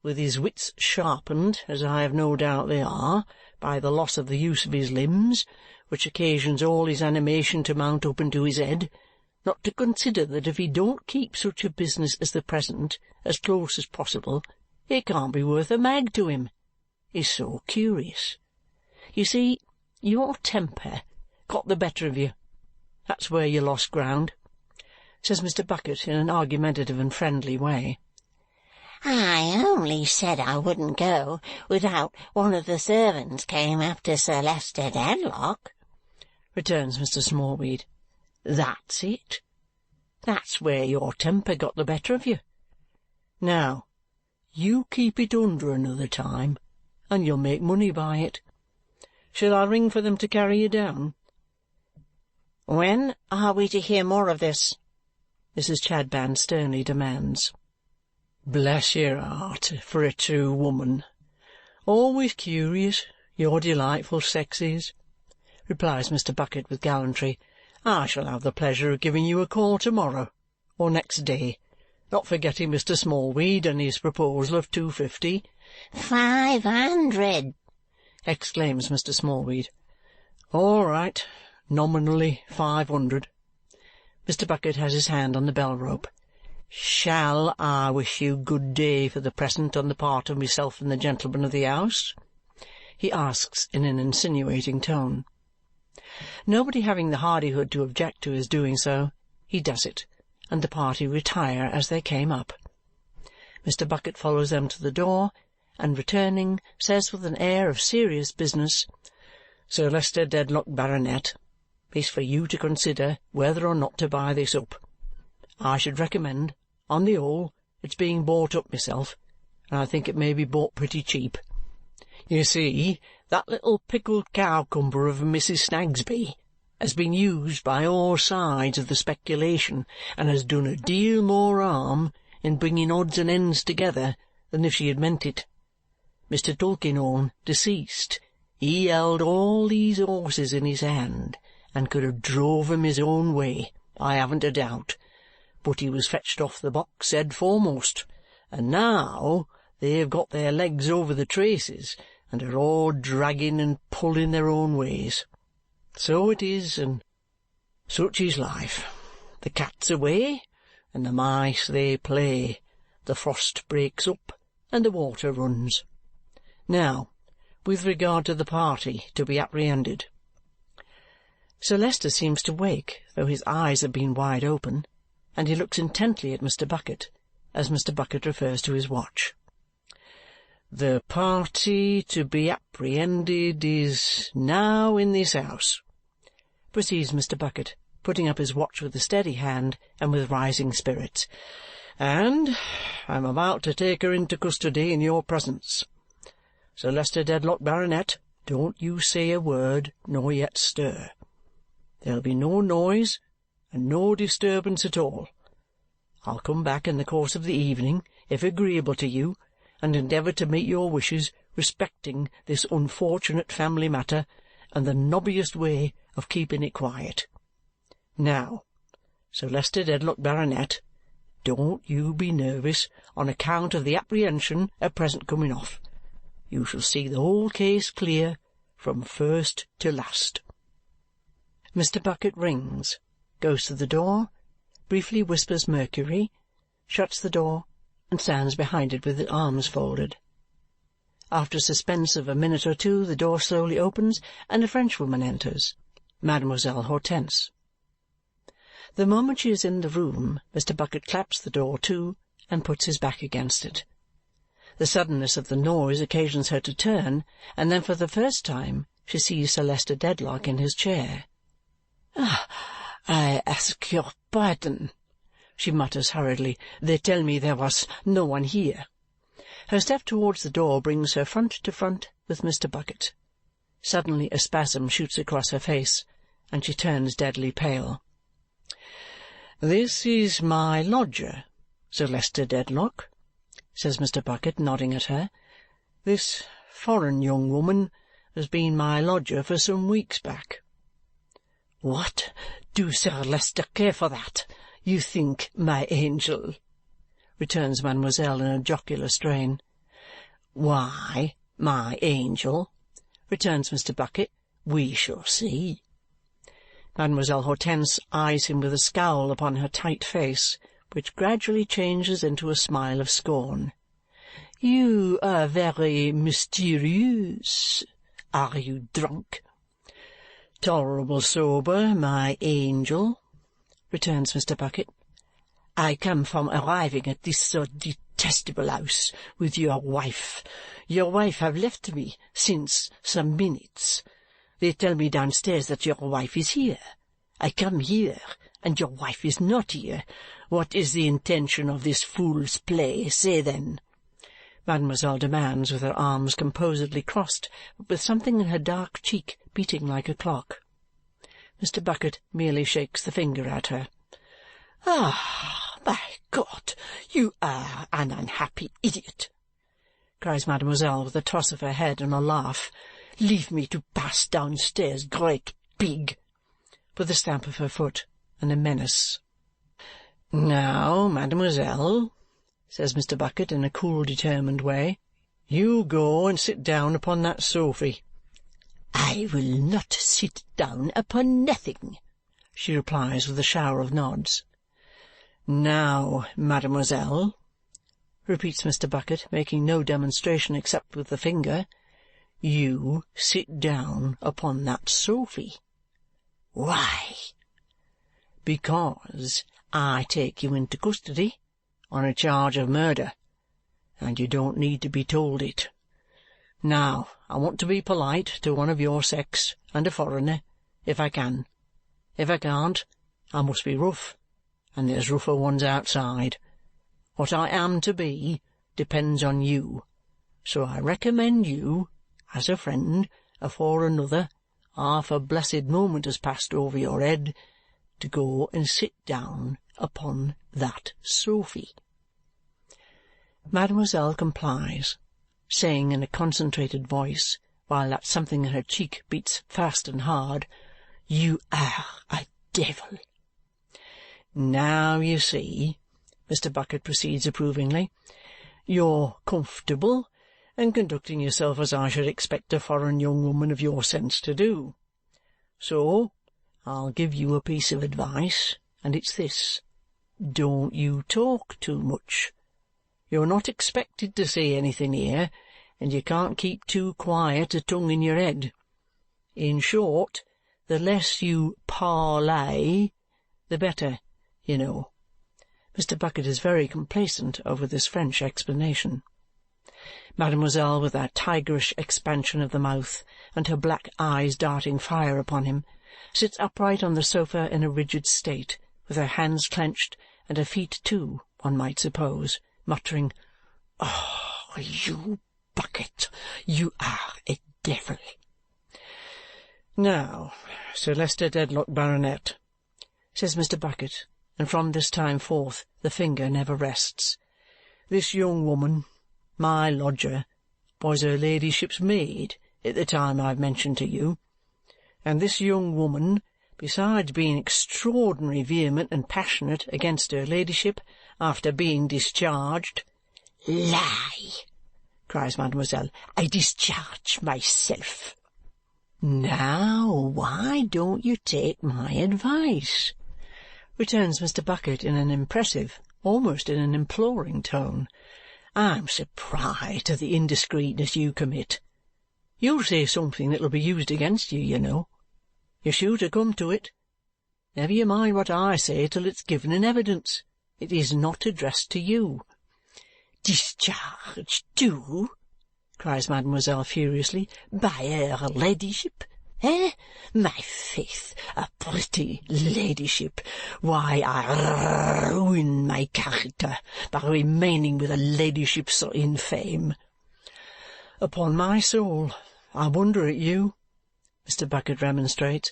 with his wits sharpened, as I have no doubt they are, by the loss of the use of his limbs, which occasions all his animation to mount up into his head, not to consider that if he don't keep such a business as the present as close as possible, it can't be worth a mag to him, is so curious. You see, your temper got the better of you. That's where you lost ground. says Mr. Bucket in an argumentative and friendly way. I only said I wouldn't go without one of the servants came up to Sir Leicester Dedlock, returns Mr. Smallweed. That's it. That's where your temper got the better of you. Now, you keep it under another time, and you'll make money by it. Shall I ring for them to carry you down? When are we to hear more of this? Mrs. Chadband sternly demands. Bless your heart, for a true woman. Always curious, your delightful sex is, replies Mr. Bucket with gallantry. I shall have the pleasure of giving you a call to-morrow, or next day, not forgetting Mr. Smallweed and his proposal of £250. 500, exclaims Mr. Smallweed. All right, nominally 500. Mr. Bucket has his hand on the bell-rope. Shall I wish you good day for the present on the part of myself and the gentleman of the house? He asks in an insinuating tone. Nobody having the hardihood to object to his doing so, he does it, and the party retire as they came up. Mr. Bucket follows them to the door, and returning, says with an air of serious business, Sir Leicester Dedlock, Baronet, it's for you to consider whether or not to buy this up. I should recommend, on the whole, its being bought up myself, and I think it may be bought pretty cheap. You see, that little pickled cowcumber of Mrs. Snagsby has been used by all sides of the speculation and has done a deal more harm in bringing odds and ends together than if she had meant it. Mr. Tulkinghorn, deceased, he held all these horses in his hand and could have drove 'em his own way, I haven't a doubt, but he was fetched off the box head foremost, and now they have got their legs over the traces and are all dragging and pulling their own ways. So it is, and such is life. The cat's away, and the mice they play. The frost breaks up, and the water runs. Now, with regard to the party to be apprehended. Sir Leicester seems to wake, though his eyes have been wide open, and he looks intently at Mr. Bucket, as Mr. Bucket refers to his watch. The party to be apprehended is now in this house, proceeds Mr. Bucket, putting up his watch with a steady hand and with rising spirits, and I'm about to take her into custody in your presence. Sir Leicester Dedlock, Baronet, don't you say a word, nor yet stir. There'll be no noise and no disturbance at all. I'll come back in the course of the evening, if agreeable to you, and endeavour to meet your wishes respecting this unfortunate family matter and the nobbiest way of keeping it quiet. Now, Sir Leicester Dedlock, Baronet, don't you be nervous on account of the apprehension at present coming off. You shall see the whole case clear from first to last. Mr. Bucket rings, goes to the door, briefly whispers Mercury, shuts the door, and stands behind it with his arms folded. After a suspense of a minute or two, the door slowly opens, and a Frenchwoman enters, Mademoiselle Hortense. The moment she is in the room, Mr. Bucket claps the door to and puts his back against it. The suddenness of the noise occasions her to turn, and then for the first time she sees Sir Leicester Dedlock in his chair. "I ask your pardon," she mutters hurriedly. "They tell me there was no one here." Her step towards the door brings her front to front with Mr. Bucket. Suddenly a spasm shoots across her face, and she turns deadly pale. "This is my lodger, Sir Leicester Dedlock," says Mr. Bucket, nodding at her. "This foreign young woman has been my lodger for some weeks back." "What do Sir Leicester care for that, you think, my angel?" returns mademoiselle in a jocular strain. "Why, my angel," returns Mr. Bucket, "we shall see." Mademoiselle Hortense eyes him with a scowl upon her tight face, which gradually changes into a smile of scorn. "You are very mysterious. Are you drunk?" "Tolerable sober, my angel," returns Mr. Bucket. I come from arriving at this so detestable house with your wife. Your wife have left me since some minutes. They tell me downstairs that your wife is here. I come here, and your wife is not here. What is the intention of this fool's play? Say then." Mademoiselle demands, with her arms composedly crossed, but with something in her dark cheek beating like a clock. Mr. Bucket merely shakes the finger at her. "Ah, my God, you are an unhappy idiot!" cries Mademoiselle with a toss of her head and a laugh. "Leave me to pass downstairs, great pig!" with a stamp of her foot and a menace. "Now, mademoiselle," says Mr. Bucket in a cool, determined way, "you go and sit down upon that sofy." "I will not sit down upon nothing," she replies with a shower of nods. "Now, mademoiselle," repeats Mr. Bucket, making no demonstration except with the finger, "you sit down upon that sofy." "Why?" "Because I take you into custody on a charge of murder, and you don't need to be told it. Now, I want to be polite to one of your sex and a foreigner, if I can. If I can't, I must be rough, and there's rougher ones outside. What I am to be depends on you, so I recommend you, as a friend, afore another half a blessed moment has passed over your head, to go and sit down upon that sofy." Mademoiselle complies, saying in a concentrated voice, while that something in her cheek beats fast and hard, "You are a devil." "Now, you see," Mr. Bucket proceeds approvingly, "you're comfortable and conducting yourself as I should expect a foreign young woman of your sense to do. So I'll give you a piece of advice, and it's this. Don't you talk too much. You're not expected to say anything here, and you can't keep too quiet a tongue in your head. In short, the less you parley, the better, you know." Mr. Bucket is very complacent over this French explanation. Mademoiselle, with that tigerish expansion of the mouth and her black eyes darting fire upon him, sits upright on the sofa in a rigid state, with her hands clenched, and her feet too, one might suppose, muttering, "Oh, you Bucket, you are a devil." "Now, Sir Leicester Dedlock, Baronet," says Mr. Bucket, and from this time forth the finger never rests, "this young woman, my lodger, was her ladyship's maid at the time I've mentioned to you, and this young woman, besides being extraordinary vehement and passionate against her ladyship after being discharged—" "Lie!" cries mademoiselle. "I discharge myself." "Now, why don't you take my advice?" returns Mr. Bucket in an impressive, almost in an imploring tone. "I'm surprised at the indiscreetness you commit. You'll say something that'll be used against you, you know. You're sure to come to it. Never you mind what I say till it's given in evidence. It is not addressed to you." "Discharged too?" cries mademoiselle furiously. "By her ladyship? Eh? My faith, a pretty ladyship! Why, I ruin my character by remaining with a ladyship so infame." "Upon my soul, I wonder at you," Mr. Bucket remonstrates.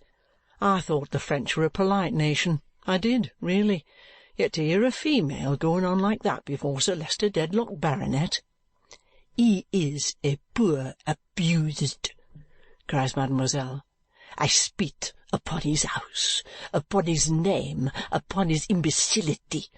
"I thought the French were a polite nation. I did, really. Yet to hear a female going on like that before Sir Leicester Dedlock, Baronet—" "He is a poor abused," cries mademoiselle. "I spit upon his house, upon his name, upon his imbecility."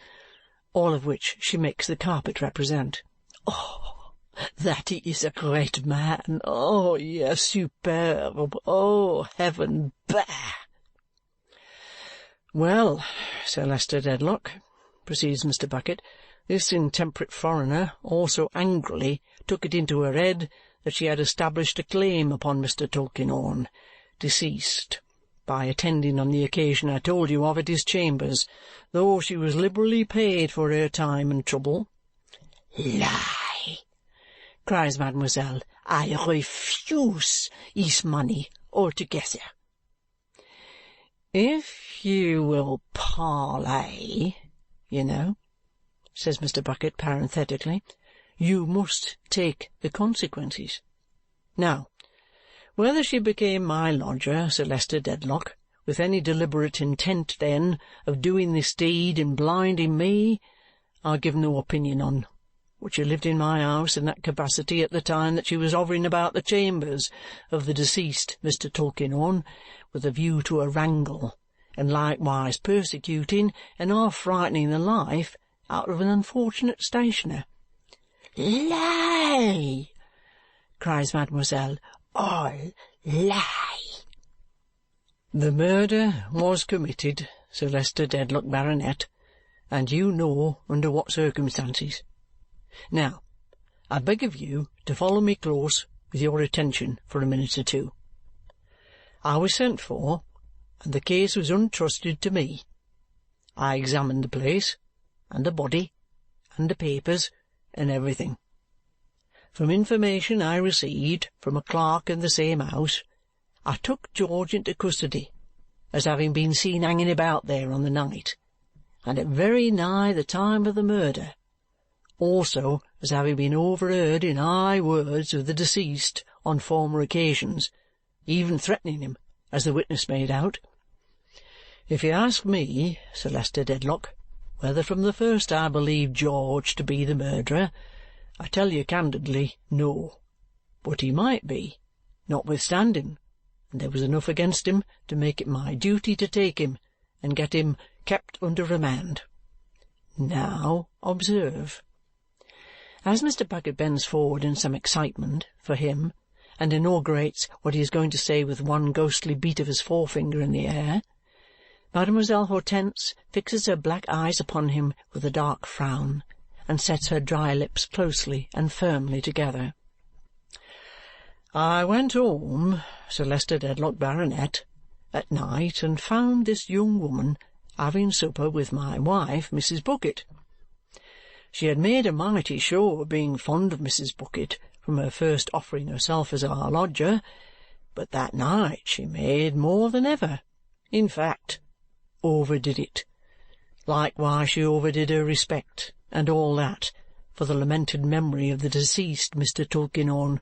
All of which she makes the carpet represent. "Oh, that he is a great man! Oh, yes, superb! Oh, heaven! Bah!" "Well, Sir Leicester Dedlock," proceeds Mr. Bucket, "this intemperate foreigner also angrily took it into her head that she had established a claim upon Mr. Tulkinghorn, deceased. by attending on the occasion I told you of at his chambers, though she was liberally paid for her time and trouble." "Lie!" cries mademoiselle. "I refuse his money altogether." "If you will parley, you know," says Mr. Bucket parenthetically, "you must take the consequences. Now, whether she became my lodger, Sir Leicester Dedlock, with any deliberate intent then of doing this deed and blinding me, I give no opinion on, but she lived in my house in that capacity at the time that she was hovering about the chambers of the deceased Mr. Tulkinghorn with a view to a wrangle, and likewise persecuting and half frightening the life out of an unfortunate stationer." "Lie!" cries mademoiselle. "All lie!" "The murder was committed, Sir Leicester Dedlock, Baronet, and you know under what circumstances. Now, I beg of you to follow me close with your attention for a minute or two. I was sent for, and the case was entrusted to me. I examined the place, and the body, and the papers, and everything. From information I received from a clerk in the same house, I took George into custody as having been seen hanging about there on the night, and at very nigh the time of the murder, also as having been overheard in high words with the deceased on former occasions, even threatening him, as the witness made out. If you ask me, Sir Leicester Dedlock, whether from the first I believed George to be the murderer, I tell you candidly, no. But he might be, notwithstanding, and there was enough against him to make it my duty to take him and get him kept under remand. Now observe." As Mr. Bucket bends forward in some excitement for him and inaugurates what he is going to say with one ghostly beat of his forefinger in the air, Mademoiselle Hortense fixes her black eyes upon him with a dark frown and sets her dry lips closely and firmly together. "I went home, Sir Leicester Dedlock, Baronet, at night and found this young woman having supper with my wife, Mrs. Bucket. She had made a mighty show of being fond of Mrs. Bucket from her first offering herself as our lodger, but that night she made more than ever. In fact, overdid it. Likewise she overdid her respect, and all that, for the lamented memory of the deceased Mr. Tulkinghorn.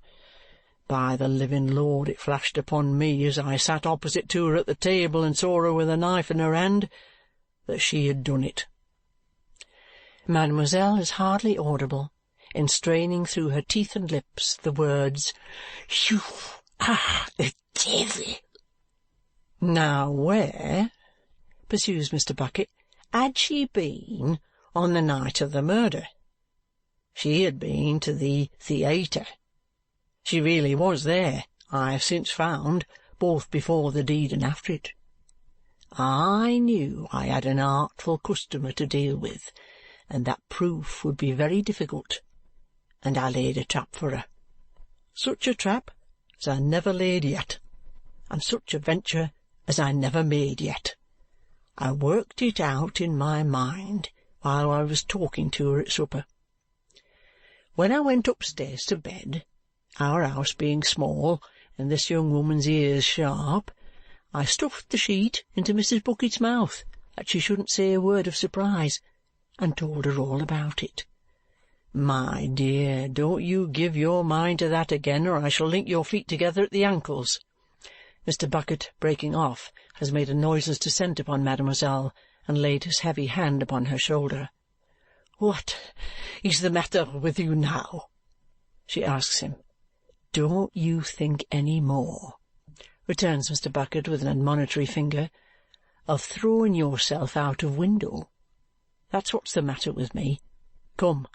By the living Lord, it flashed upon me as I sat opposite to her at the table and saw her with a knife in her hand, that she had done it." Mademoiselle is hardly audible in straining through her teeth and lips the words, "You are the devil." "Now where," pursues Mr. Bucket, "had she been on the night of the murder? She had been to the theatre. She really was there, I have since found, both before the deed and after it. I knew I had an artful customer to deal with, and that proof would be very difficult, and I laid a trap for her. Such a trap as I never laid yet, and such a venture as I never made yet. I worked it out in my mind while I was talking to her at supper. When I went upstairs to bed, our house being small and this young woman's ears sharp, I stuffed the sheet into Mrs. Bucket's mouth that she shouldn't say a word of surprise, and told her all about it. My dear, don't you give your mind to that again, or I shall link your feet together at the ankles." Mr. Bucket, breaking off, has made a noiseless descent upon mademoiselle and laid his heavy hand upon her shoulder. "What is the matter with you now?" she asks him. "Don't you think any more," returns Mr. Bucket with an admonitory finger, "of throwing yourself out of window. That's what's the matter with me. Come,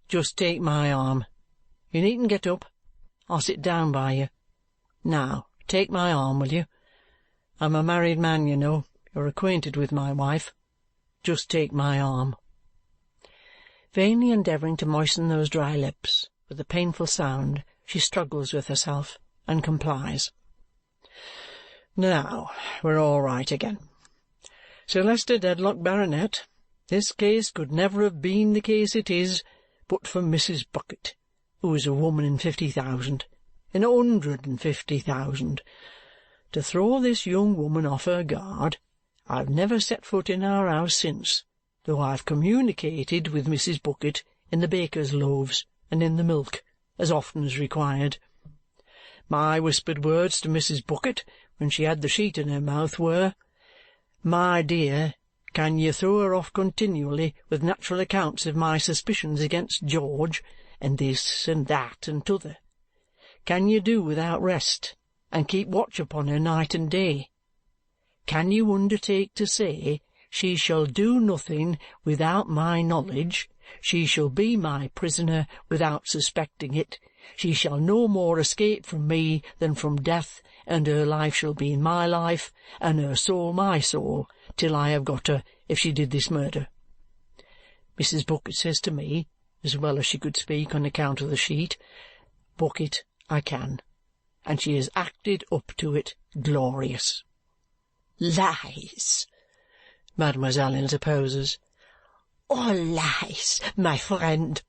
just take my arm. You needn't get up. I'll sit down by you. Now, take my arm, will you? I'm a married man, you know. You're acquainted with my wife. Just take my arm." Vainly endeavouring to moisten those dry lips, with a painful sound she struggles with herself and complies. Now, we're all right again. Sir Leicester Dedlock, Baronet, this case could never have been the case it is but for Mrs. Bucket, who is a woman in 50,000, in 150,000. To throw this young woman off her guard, I've never set foot in our house since, though I've communicated with Mrs. Bucket in the baker's loaves and in the milk, as often as required. My whispered words to Mrs. Bucket when she had the sheet in her mouth were, "My dear, can you throw her off continually with natural accounts of my suspicions against George, and this and that and t'other? Can you do without rest, and keep watch upon her night and day? Can you undertake to say she shall do nothing without my knowledge, she shall be my prisoner without suspecting it, she shall no more escape from me than from death, and her life shall be my life, and her soul my soul, till I have got her, if she did this murder?" Mrs. Bucket says to me, as well as she could speak on account of the sheet, "Bucket, I can," and she has acted up to it glorious. "Lies!" Mademoiselle interposes. "All lies, my friend."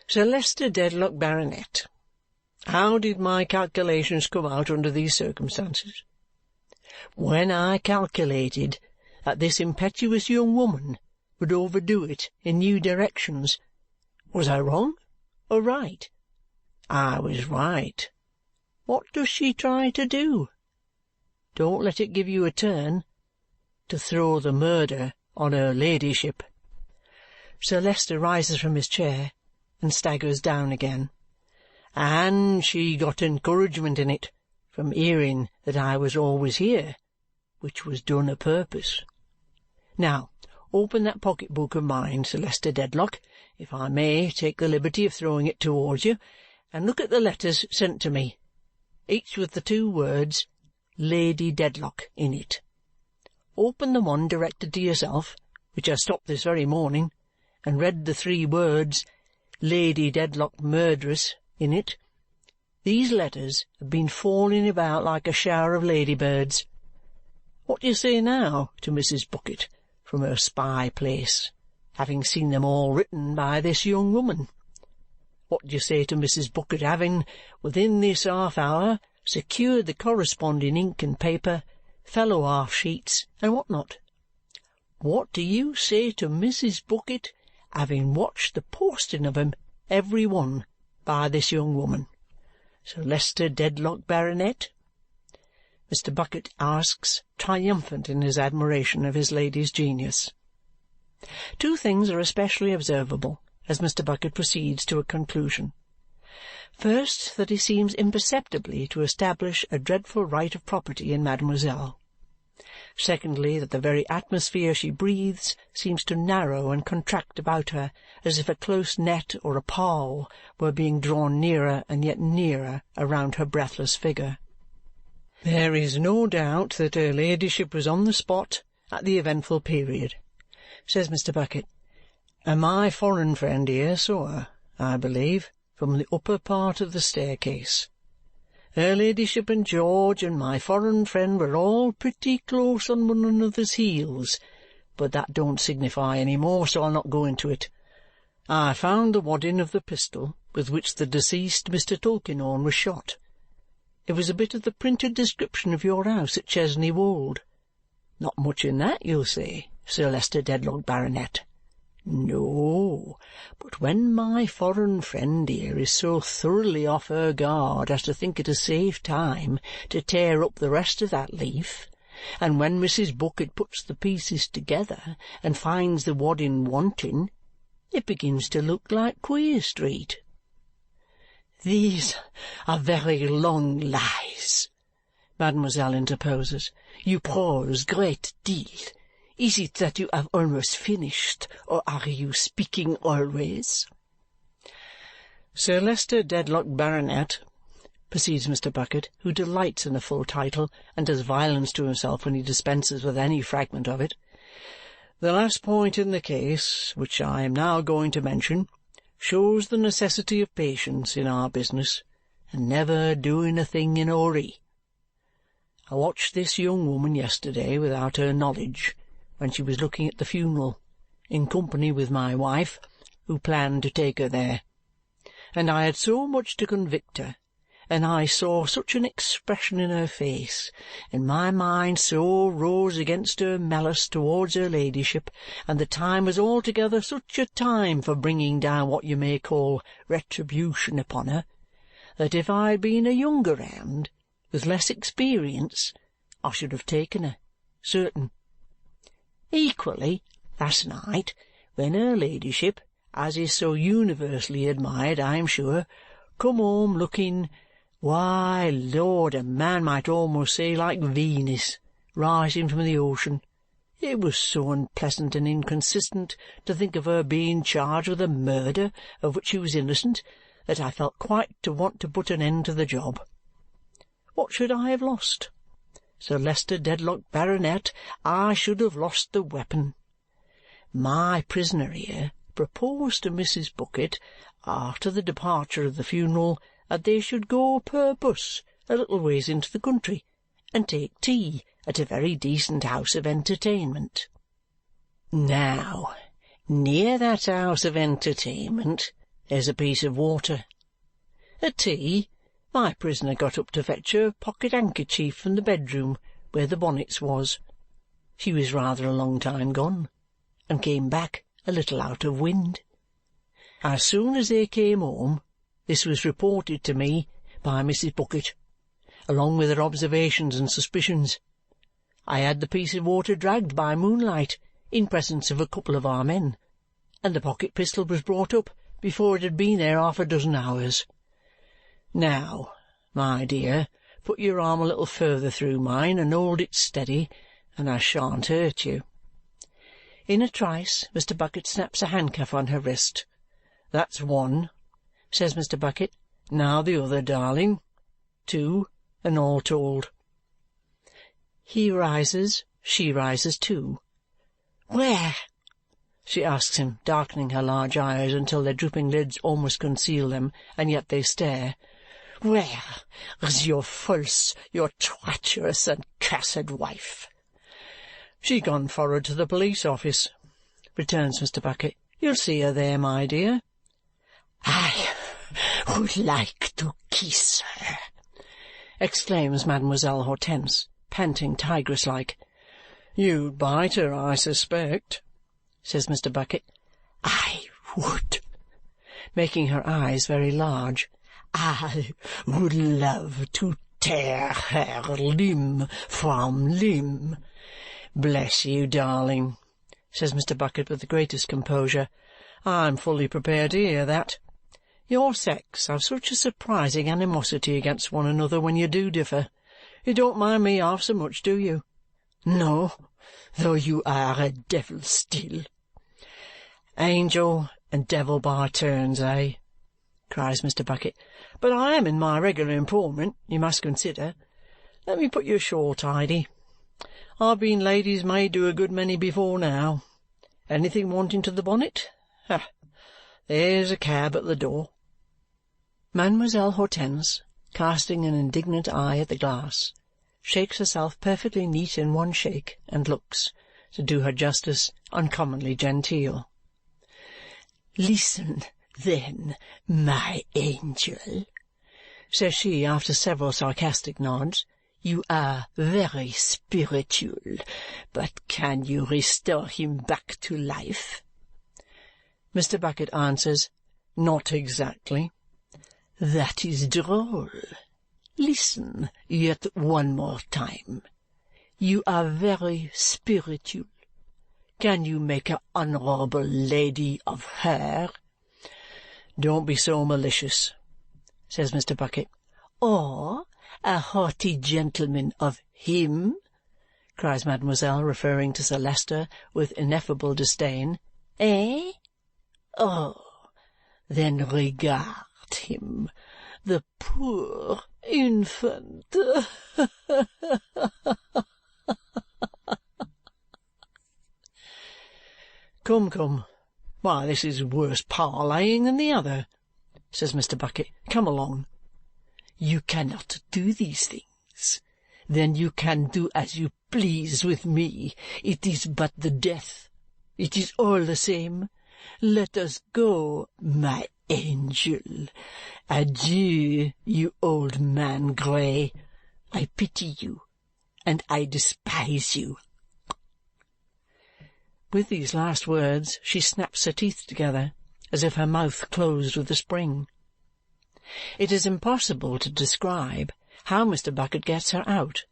Sir Leicester Dedlock, Baronet, how did my calculations come out under these circumstances? When I calculated that this impetuous young woman would overdo it in new directions, was I wrong or right? I was right. What does she try to do? Don't let it give you a turn. To throw the murder on her ladyship. Sir Leicester rises from his chair and staggers down again. And she got encouragement in it from hearing that I was always here, which was done a purpose. Now, open that pocket-book of mine, Sir Leicester Dedlock, if I may take the liberty of throwing it towards you, and look at the letters sent to me, each with the 2 words, Lady Dedlock, in it. Open the one directed to yourself, which I stopped this very morning, and read the 3 words, Lady Dedlock Murderess, in it. These letters have been falling about like a shower of ladybirds. What do you say now to Mrs. Bucket from her spy place, having seen them all written by this young woman? What do you say to Mrs. Bucket having, within this half-hour, secured the corresponding ink and paper, fellow half-sheets, and what not? What do you say to Mrs. Bucket having watched the posting of 'em, every one, by this young woman? Sir Leicester Dedlock, Baronet?" Mr. Bucket asks, triumphant in his admiration of his lady's genius. 2 things are especially observable as Mr. Bucket proceeds to a conclusion. First, that he seems imperceptibly to establish a dreadful right of property in Mademoiselle. Secondly, that the very atmosphere she breathes seems to narrow and contract about her, as if a close net or a pall were being drawn nearer and yet nearer around her breathless figure. "There is no doubt that her ladyship was on the spot at the eventful period," says Mr. Bucket, "and my foreign friend here saw her, I believe, from the upper part of the staircase. Her ladyship and George and my foreign friend were all pretty close on one another's heels, but that don't signify any more, so I'll not go into it. I found the wadding of the pistol with which the deceased Mr. Tulkinghorn was shot. It was a bit of the printed description of your house at Chesney Wold. Not much in that, you'll say, Sir Leicester Dedlock, Baronet. No, but when my foreign friend here is so thoroughly off her guard as to think it a safe time to tear up the rest of that leaf, and when Mrs. Bucket puts the pieces together and finds the wadding wanting, it begins to look like Queer Street." "These are very long lies," Mademoiselle interposes. "You prose great deal. Is it that you have almost finished, or are you speaking always?" "Sir Leicester Dedlock, Baronet," proceeds Mr. Bucket, who delights in a full title and does violence to himself when he dispenses with any fragment of it, "the last point in the case, which I am now going to mention, shows the necessity of patience in our business, and never doing a thing in a hurry. I watched this young woman yesterday without her knowledge when she was looking at the funeral, in company with my wife, who planned to take her there. And I had so much to convict her, and I saw such an expression in her face, and my mind so rose against her malice towards her ladyship, and the time was altogether such a time for bringing down what you may call retribution upon her, that if I had been a younger hand, with less experience, I should have taken her, certain. Equally, last night, when her ladyship, as is so universally admired, I am sure, come home looking, why, Lord, a man might almost say like Venus, rising from the ocean. It was so unpleasant and inconsistent to think of her being charged with a murder of which she was innocent that I felt quite to want to put an end to the job. What should I have lost? Sir Leicester Dedlock, Baronet, I should have lost the weapon. My prisoner here proposed to Mrs. Bucket, after the departure of the funeral, that they should go per bus a little ways into the country and take tea at a very decent house of entertainment. Now, near that house of entertainment there's a piece of water. At tea, my prisoner got up to fetch her pocket-handkerchief from the bedroom where the bonnets was. She was rather a long time gone, and came back a little out of wind. As soon as they came home, this was reported to me by Mrs. Bucket, along with her observations and suspicions. I had the piece of water dragged by moonlight in presence of a couple of our men, and the pocket-pistol was brought up before it had been there 6 hours. Now, my dear, put your arm a little further through mine and hold it steady, and I shan't hurt you." In a trice Mr. Bucket snaps a handcuff on her wrist. "That's one," says Mr. Bucket. "Now the other, darling. 2, and all told." He rises, she rises too. "Where?" she asks him, darkening her large eyes until their drooping lids almost conceal them, and yet they stare. "Where is your false, your treacherous and cursed wife?" "She gone for'ard to the police office," returns Mr. Bucket. "You'll see her there, my dear." "I would like to kiss her," exclaims Mademoiselle Hortense, panting tigress-like. "You'd bite her, I suspect," says Mr. Bucket. "I would," making her eyes very large. "I would love to tear her limb from limb." "Bless you, darling," says Mr. Bucket with the greatest composure. "I'm fully prepared to hear that. Your sex have such a surprising animosity against one another when you do differ. You don't mind me half so much, do you?" "No, though you are a devil still." "Angel and devil by turns, eh?" cries Mr. Bucket. "But I am in my regular employment, you must consider. Let me put you ashore tidy. I've been lady's maid to a good many before now. Anything wanting to the bonnet? There's a cab at the door." Mademoiselle Hortense, casting an indignant eye at the glass, shakes herself perfectly neat in one shake and looks, to do her justice, uncommonly genteel. "Listen, then, my angel," says she after several sarcastic nods. "You are very spiritual, but can you restore him back to life?" Mr. Bucket answers, "Not exactly." "That is droll. Listen yet one more time. You are very spiritual. Can you make an honourable lady of her?" "Don't be so malicious," says Mr. Bucket. "Or a haughty gentleman of him?" cries Mademoiselle, referring to Sir Leicester with ineffable disdain. "Eh? Oh, then regard him, the poor infant." "Come, come. Why, this is worse parleying than the other," says Mr. Bucket. "Come along." "You cannot do these things. then you can do as you please with me. It is but the death. It is all the same. Let us go, my angel. Adieu, you old man grey. I pity you, and I despise you." With these last words she snaps her teeth together, as if her mouth closed with a spring. It is impossible to describe how Mr. Bucket gets her out,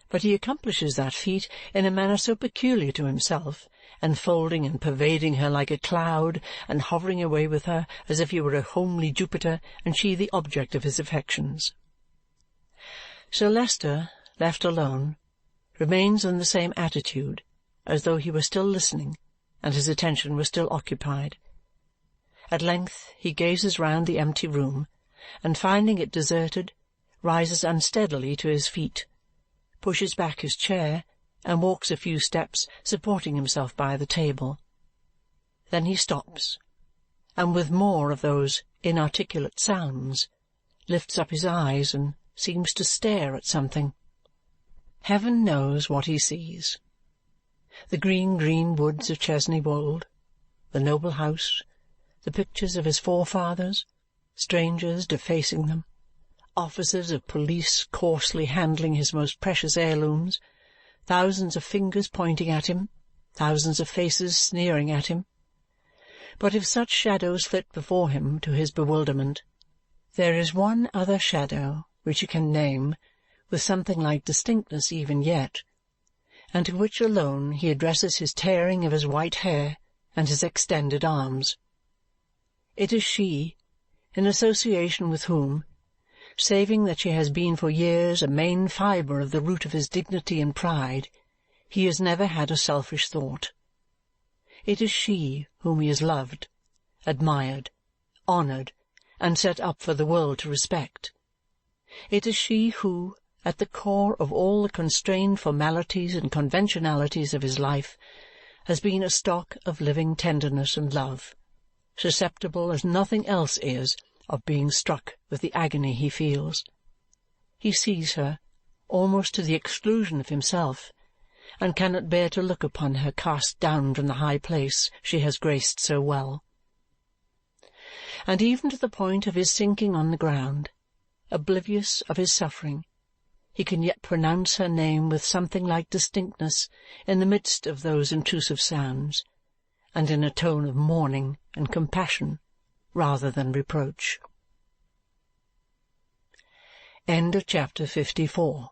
but he accomplishes that feat in a manner so peculiar to himself, enfolding and pervading her like a cloud, and hovering away with her as if he were a homely Jupiter and she the object of his affections. Sir Leicester, left alone, remains in the same attitude, as though he were still listening and his attention were still occupied. At length he gazes round the empty room, and finding it deserted, rises unsteadily to his feet, pushes back his chair, and walks a few steps, supporting himself by the table. Then he stops, and with more of those inarticulate sounds, lifts up his eyes and seems to stare at something. Heaven knows what he sees. The green woods of Chesney Wold, the noble house, the pictures of his forefathers, strangers defacing them, officers of police coarsely handling his most precious heirlooms, thousands of fingers pointing at him, thousands of faces sneering at him. But if such shadows flit before him to his bewilderment, there is one other shadow which he can name with something like distinctness even yet, and to which alone he addresses his tearing of his white hair and his extended arms. It is she, in association with whom, saving that she has been for years a main fibre of the root of his dignity and pride, he has never had a selfish thought. It is she whom he has loved, admired, honoured, and set up for the world to respect. It is she who, at the core of all the constrained formalities and conventionalities of his life, has been a stock of living tenderness and love, susceptible as nothing else is of being struck with the agony he feels. He sees her, almost to the exclusion of himself, and cannot bear to look upon her cast down from the high place she has graced so well. And even to the point of his sinking on the ground, oblivious of his suffering, he can yet pronounce her name with something like distinctness in the midst of those intrusive sounds, and in a tone of mourning and compassion rather than reproach. End of chapter 54.